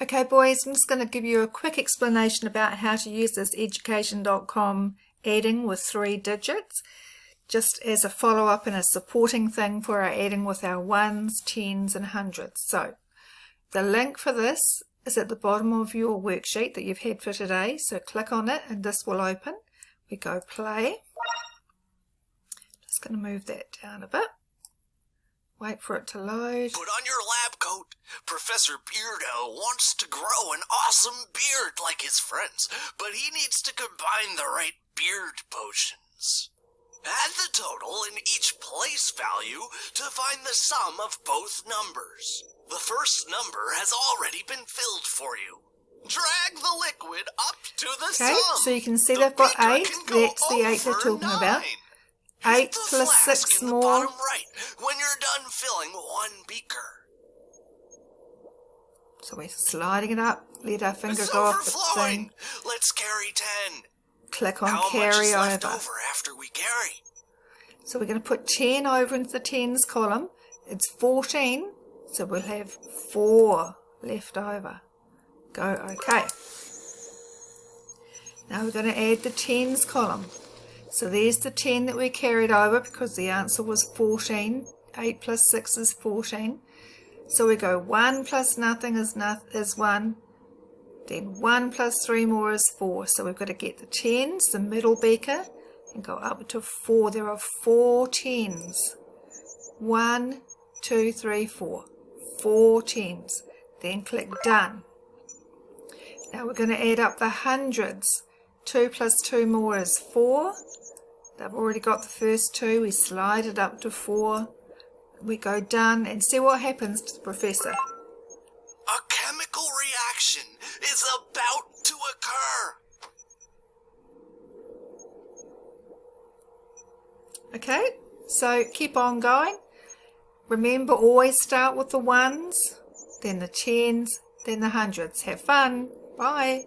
Okay boys, I'm just going to give you a quick explanation about how to use this education.com adding with 3 digits, just as a follow-up and a supporting thing for our adding with our ones, tens and hundreds. So the link for this is at the bottom of your worksheet that you've had for today, so click on it and this will open. We go play. Just going to move that down a bit. Wait for it to load. Put on your lab coat. Professor Beardo wants to grow an awesome beard like his friends, but he needs to combine the right beard potions. Add the total in each place value to find the sum of both numbers. The first number has already been filled for you. Drag the liquid up to the sum. Okay, so you can see they've got 8. That's the 8 they're talking about. 8 plus 6 more. Bottom right when you're done filling 1 beaker. So we're sliding it up. Let our finger go off the thing. Let's carry 10. Click on How carry much is over. left over after we carry? So we're going to put 10 over into the tens column. It's 14, so we'll have 4 left over. Go OK. Now we're going to add the tens column. So there's the 10 that we carried over because the answer was 14. 8 plus 6 is 14. So we go 1 plus nothing is 1. Then 1 plus 3 more is 4. So we've got to get the tens, the middle beaker, and go up to 4. There are 4 tens. 1, 2, 3, 4. 4 tens. Then click done. Now we're going to add up the hundreds. 2 plus 2 more is 4. They've already got the first 2. We slide it up to 4. We go done and see what happens to the professor. A chemical reaction is about to occur. Okay, so keep on going. Remember, always start with the ones, then the tens, then the hundreds. Have fun. Bye.